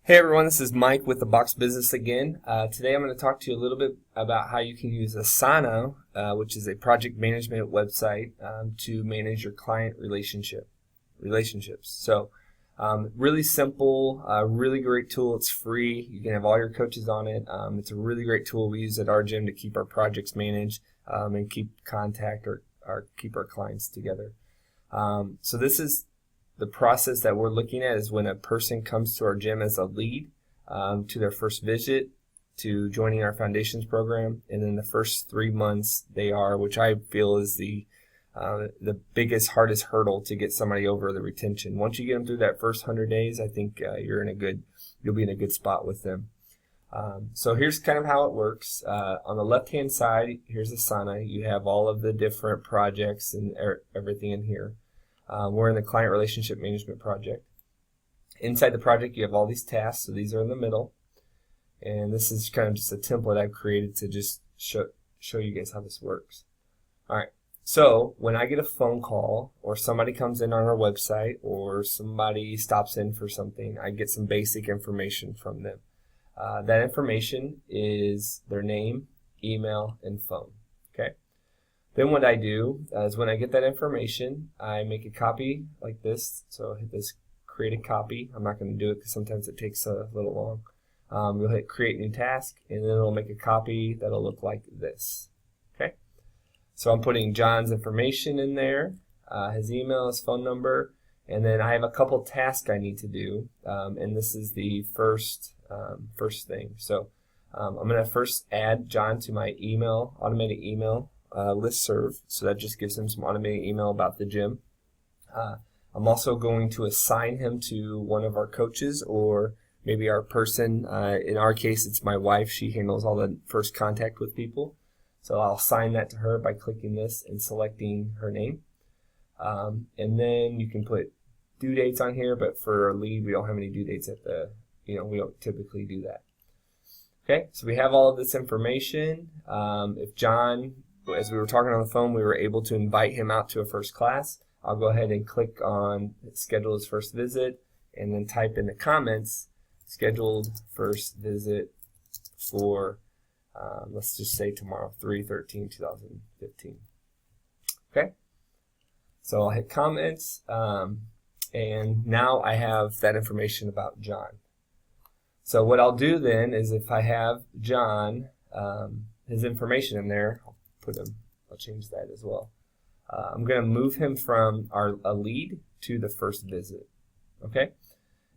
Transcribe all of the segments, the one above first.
Hey everyone, this is Mike with The Box Business again. Today I'm going to talk to you a little bit about how you can use Asana, which is a project management website, to manage your client relationships. So really simple, really great tool. It's free. You can have all your coaches on it. It's a really great tool we use at our gym to keep our projects managed and keep contact or keep our clients together. So this is the process that we're looking at is when a person comes to our gym as a lead, to their first visit, to joining our foundations program, and then the first 3 months they are, which I feel is the biggest, hardest hurdle to get somebody over the retention. Once you get them through that first 100 days, I think you'll be in a good spot with them. So here's kind of how it works. On the left-hand side, here's Asana. You have all of the different projects and everything in here. We're in the client relationship management project. Inside the project, you have all these tasks, so these are in the middle. And this is kind of just a template I've created to just show you guys how this works. All right, so when I get a phone call or somebody comes in on our website or somebody stops in for something, I get some basic information from them. That information is their name, email, and phone. Okay. Then what I do is when I get that information, I make a copy like this. So I'll hit this create a copy. I'm not going to do it because sometimes it takes a little long. You'll hit create new task, and then it'll make a copy that'll look like this. Okay. So I'm putting John's information in there, his email, his phone number, and then I have a couple tasks I need to do, and this is the first thing. So I'm going to first add John to my email, automated email listserv, so that just gives him some automated email about the gym. I'm also going to assign him to one of our coaches or maybe our person. In our case, it's my wife. She handles all the first contact with people. So I'll assign that to her by clicking this and selecting her name. And then you can put due dates on here, but for a lead, we don't have any due dates we don't typically do that. Okay, so we have all of this information. If John, as we were talking on the phone, we were able to invite him out to a first class, I'll go ahead and click on schedule his first visit and then type in the comments scheduled first visit for let's just say tomorrow, 3/13/2015. Okay, so I'll hit comments, and now I have that information about John. So what I'll do then is if I have John, his information in there, I'll change that as well. I'm going to move him from a lead to the first visit. Okay?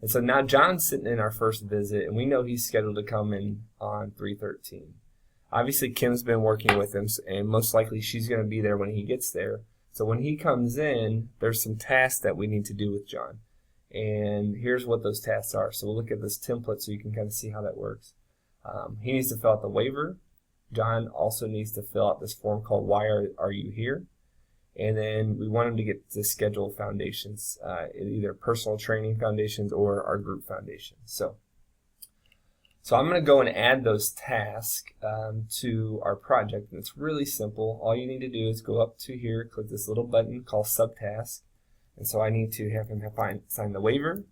And so now John's sitting in our first visit, and we know he's scheduled to come in on 3/13. Obviously, Kim's been working with him, and most likely she's going to be there when he gets there. So when he comes in, there's some tasks that we need to do with John. And here's what those tasks are. So we'll look at this template so you can kind of see how that works. He needs to fill out the waiver. John also needs to fill out this form called Why Are You Here? And then we want him to get to schedule foundations, either personal training foundations or our group foundations. So I'm going to go and add those tasks to our project. And it's really simple. All you need to do is go up to here, click this little button called Subtask. And so I need to have him sign the waiver.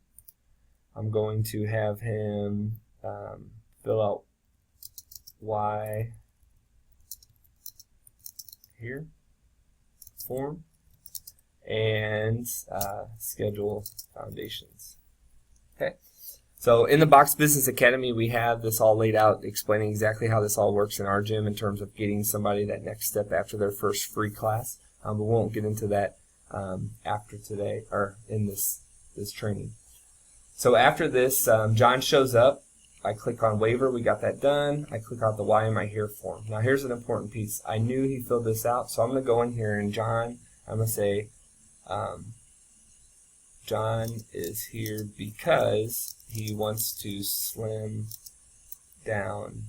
I'm going to have him fill out Why Here form and schedule foundations. Okay, so in the Box Business Academy, we have this all laid out, explaining exactly how this all works in our gym in terms of getting somebody that next step after their first free class. But we won't get into that after today or in this training. So after this, John shows up. I click on waiver, we got that done. I click on the Why Am I Here form. Now here's an important piece. I knew he filled this out, so I'm going to go in here and John, I'm going to say, John is here because he wants to slim down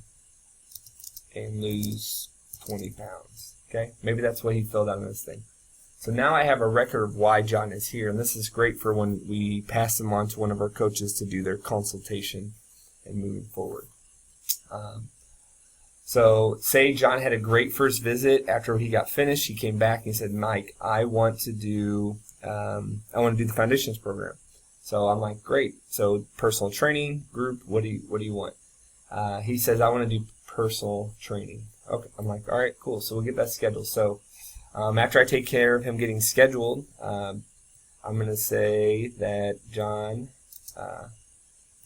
and lose 20 pounds. Okay, maybe that's what he filled out in this thing. So now I have a record of why John is here, and this is great for when we pass him on to one of our coaches to do their consultation and moving forward. So say John had a great first visit. After he got finished, he came back and he said, Mike, I want to do the foundations program. So I'm like, great. So personal training, group, what do you want? He says, I want to do personal training. Okay, I'm like, all right, cool. So we'll get that scheduled. So after I take care of him getting scheduled, I'm going to say that John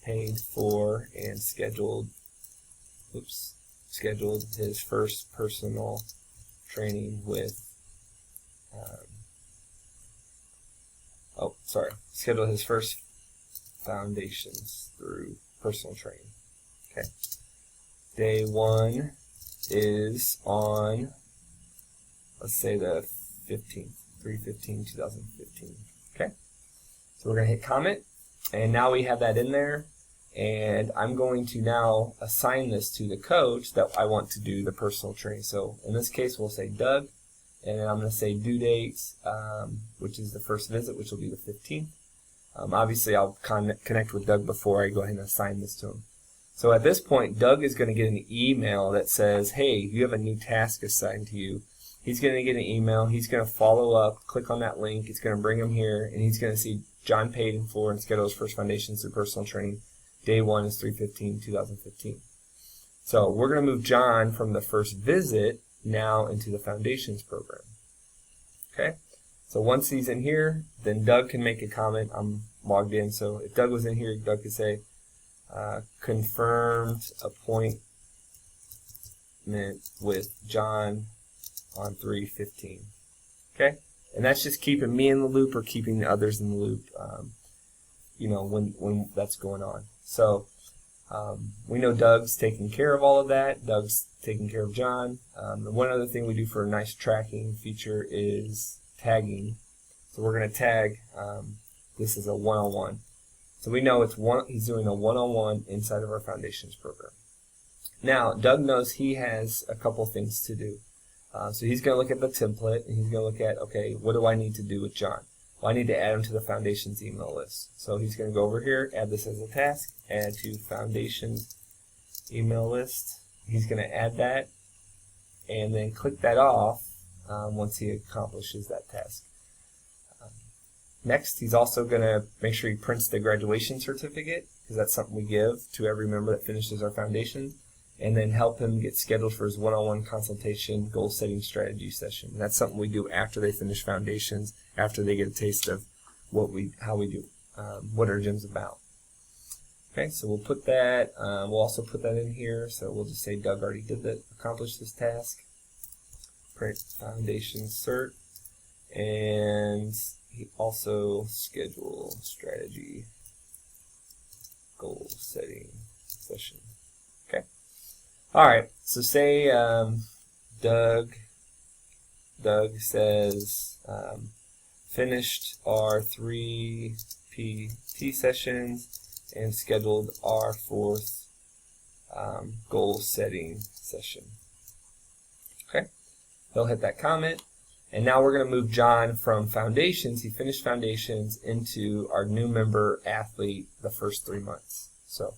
paid for and scheduled his first personal training with, scheduled his first foundations through personal training. Okay. Day 1 is on, let's say the 15th, 3/15/2015. Okay. So we're going to hit comment, and now we have that in there, and I'm going to now assign this to the coach that I want to do the personal training. So in this case, we'll say Doug, and then I'm going to say due dates, which is the first visit, which will be the 15th. Obviously, I'll connect with Doug before I go ahead and assign this to him. So at this point, Doug is going to get an email that says, hey, you have a new task assigned to you. He's going to get an email. He's going to follow up, click on that link. It's going to bring him here, and he's going to see John paid in full and schedule his first foundations through personal training. Day 1 is 3/15/2015. So we're going to move John from the first visit now into the foundations program. Okay? So once he's in here, then Doug can make a comment. I'm logged in, so if Doug was in here, Doug could say, confirmed appointment with John on 3/15. Okay? And that's just keeping me in the loop or keeping the others in the loop, when that's going on. So we know Doug's taking care of all of that. Doug's taking care of John. And one other thing we do for a nice tracking feature is tagging. So we're going to tag this is a one-on-one. So we know he's doing a one-on-one inside of our foundations program. Now, Doug knows he has a couple things to do. So he's going to look at the template, and he's going to look at, okay, what do I need to do with John? Well, I need to add him to the foundations email list. So he's going to go over here, add this as a task, add to foundations email list. He's going to add that, and then click that off once he accomplishes that task. Next, he's also going to make sure he prints the graduation certificate, because that's something we give to every member that finishes our foundation, and then help him get scheduled for his one-on-one consultation goal-setting strategy session. And that's something we do after they finish foundations, after they get a taste of how we do, what our gym's about. Okay, so we'll put that. We'll also put that in here. So we'll just say Doug already did that, accomplished this task. Print foundation cert, and he also schedule strategy goal-setting session. Okay. All right, so say Doug says finished our 3 PT sessions and scheduled our 4th goal setting session. Okay, he'll hit that comment, and now we're going to move John from foundations. He finished foundations into our new member athlete the first 3 months. So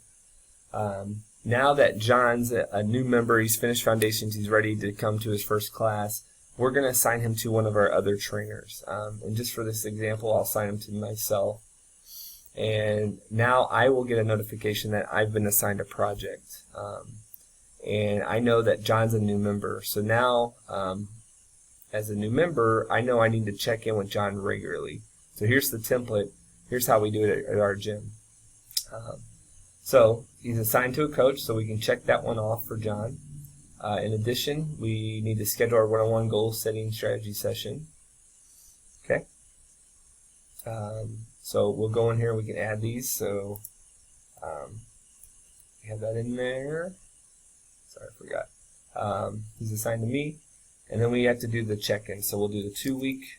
now that John's a new member, he's finished foundations, he's ready to come to his first class, we're going to assign him to one of our other trainers. And just for this example, I'll assign him to myself. And now I will get a notification that I've been assigned a project. And I know that John's a new member. So now, as a new member, I know I need to check in with John regularly. So here's the template. Here's how we do it at our gym. So he's assigned to a coach, so we can check that one off for John. In addition, we need to schedule our one-on-one goal-setting strategy session. Okay. So we'll go in here and we can add these. So we have that in there. Sorry, I forgot. He's assigned to me. And then we have to do the check-in. So we'll do the 2-week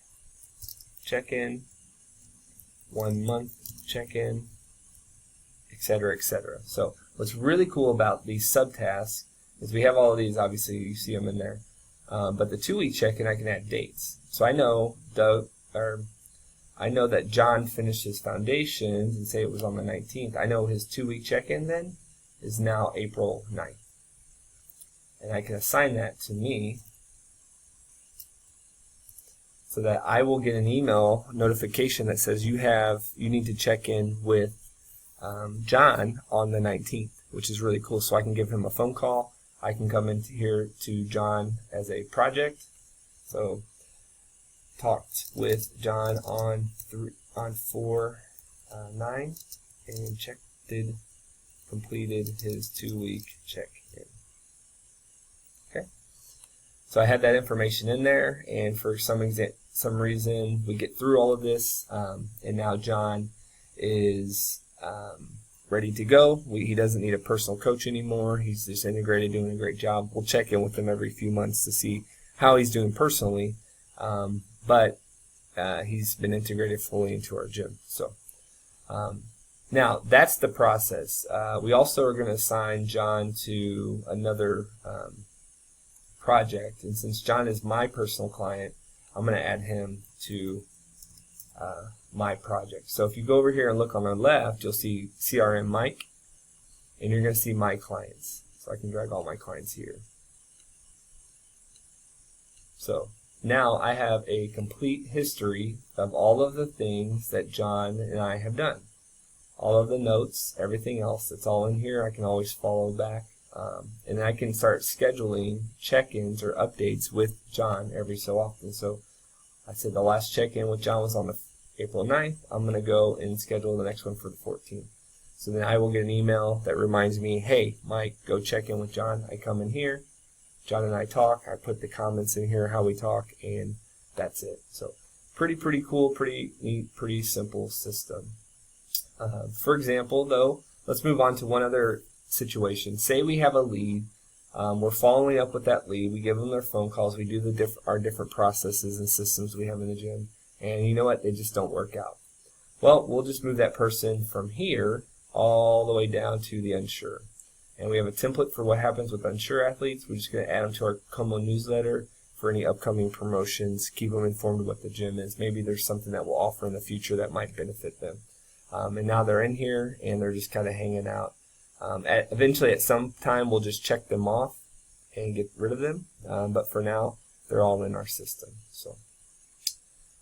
check-in, 1-month check-in, etc., etc. So what's really cool about these subtasks is we have all of these. Obviously, you see them in there. But the 2-week check-in, I can add dates. So I know that John finished his foundations, and say it was on the 19th. I know his 2-week check-in then is now April 9th. And I can assign that to me. so that I will get an email notification that says you need to check in with John on the 19th, which is really cool. So I can give him a phone call. I can come into here to John as a project. So talked with John on 4/9 and completed his 2-week check-in. Okay, so I had that information in there, and for some reason we get through all of this, and now John is ready to go. He doesn't need a personal coach anymore. He's just integrated, doing a great job. We'll check in with him every few months to see how he's doing personally, but he's been integrated fully into our gym. So now that's the process. We also are going to assign John to another project, and since John is my personal client, I'm going to add him to my project. So if you go over here and look on the left, you'll see CRM Mike, and you're going to see my clients. So I can drag all my clients here. So now I have a complete history of all of the things that John and I have done. All of the notes, everything else, it's all in here. I can always follow back. And I can start scheduling check-ins or updates with John every so often. So I said the last check-in with John was on the April 9th. I'm going to go and schedule the next one for the 14th. So then I will get an email that reminds me, hey, Mike, go check in with John. I come in here, John and I talk. I put the comments in here, how we talk, and that's it. So pretty cool, pretty neat, pretty simple system. For example, though, let's move on to one other situation. Say we have a lead. We're following up with that lead. We give them their phone calls. We do our different processes and systems we have in the gym. And you know what? They just don't work out. Well, we'll just move that person from here all the way down to the unsure. And we have a template for what happens with unsure athletes. We're just going to add them to our Como newsletter for any upcoming promotions, keep them informed of what the gym is. Maybe there's something that we'll offer in the future that might benefit them. And now they're in here, and they're just kind of hanging out. Eventually, at some time, we'll just check them off and get rid of them. But for now, they're all in our system. So.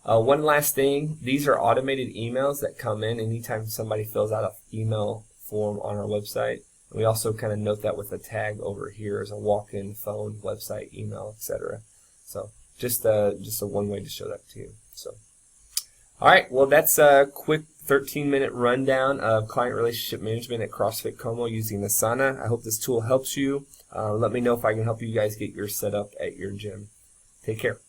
One last thing, these are automated emails that come in anytime somebody fills out an email form on our website. And we also kind of note that with a tag over here as a walk-in, phone, website, email, etc. So just a one way to show that to you. So, all right, well, that's a quick 13-minute rundown of client relationship management at CrossFit Como using Asana. I hope this tool helps you. Let me know if I can help you guys get yours set up at your gym. Take care.